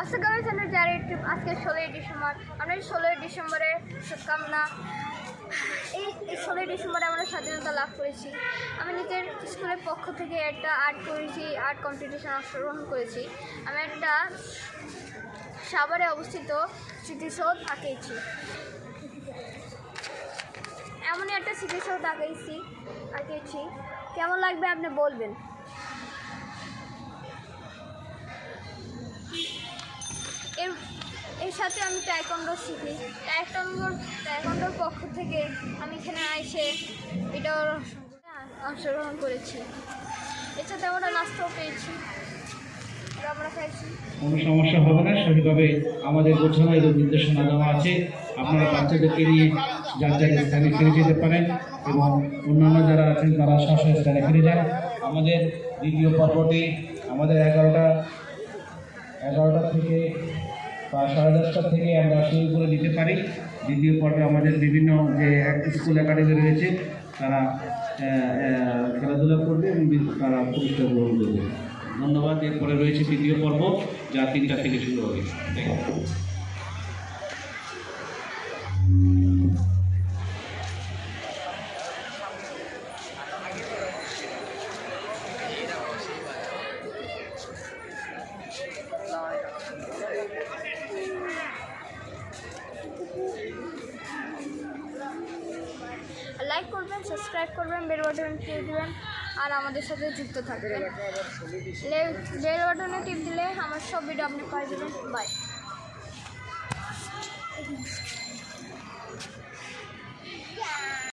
অসংখ্য চ্যানেল যারা আজকে 16ই ডিসেম্বর, আমরা 16ই ডিসেম্বরের শুভকামনা। এই 16ই ডিসেম্বরে আমরা স্বাধীনতা লাভ করেছি। আমি নিজের স্কুলের পক্ষ থেকে একটা আর্ট করেছি, আর্ট কম্পিটিশন অংশগ্রহণ করেছি। আমি একটা সাভারে অবস্থিত স্মৃতিসৌধ আঁকিয়েছি। এমনই একটা স্মৃতিসৌধ আঁকিয়েছি। কেমন লাগবে আপনি বলবেন। এর সাথে আমি টাইকোয়ান্ডো শিখি। টাইকোয়ান্ডোর পক্ষ থেকে আমি এখানে এসে এটার অংশগ্রহণ করেছি। এর সাথে আমরা নাস্তাও পেয়েছি, আমরা খাইছি। কোনো সমস্যা হবে না, সঠিকভাবে আমাদের গোছানো এবং নির্দেশনা দেওয়া আছে। আপনারা বাচ্চাদেরকে নিয়ে যার যার স্থানে ফিরে যেতে পারেন এবং অন্যান্য যারা আছেন তারা স্ব স্থানে ফিরে যান। আমাদের দ্বিতীয় পর্বটি আমাদের 11টা থেকে বা 10:30 থেকে আমরা শুরু করে দিতে পারি। দ্বিতীয় পর্বে আমাদের বিভিন্ন যে স্কুল একাডেমি রয়েছে তারা খেলাধুলা করবে এবং তারা পুরস্কার গ্রহণ করবে। ধন্যবাদ। এরপরে রয়েছে তৃতীয় পর্ব, যা 3টা থেকে শুরু হবে। লাইক করবেন, সাবস্ক্রাইব করবেন, বেল বাটন টিপ দিবেন আর আমাদের সাথে যুক্ত থাকবেন। বেল বাটনে টিপ দিলে আমার সব ভিডিও আপনি পাই যাবেন। বাই।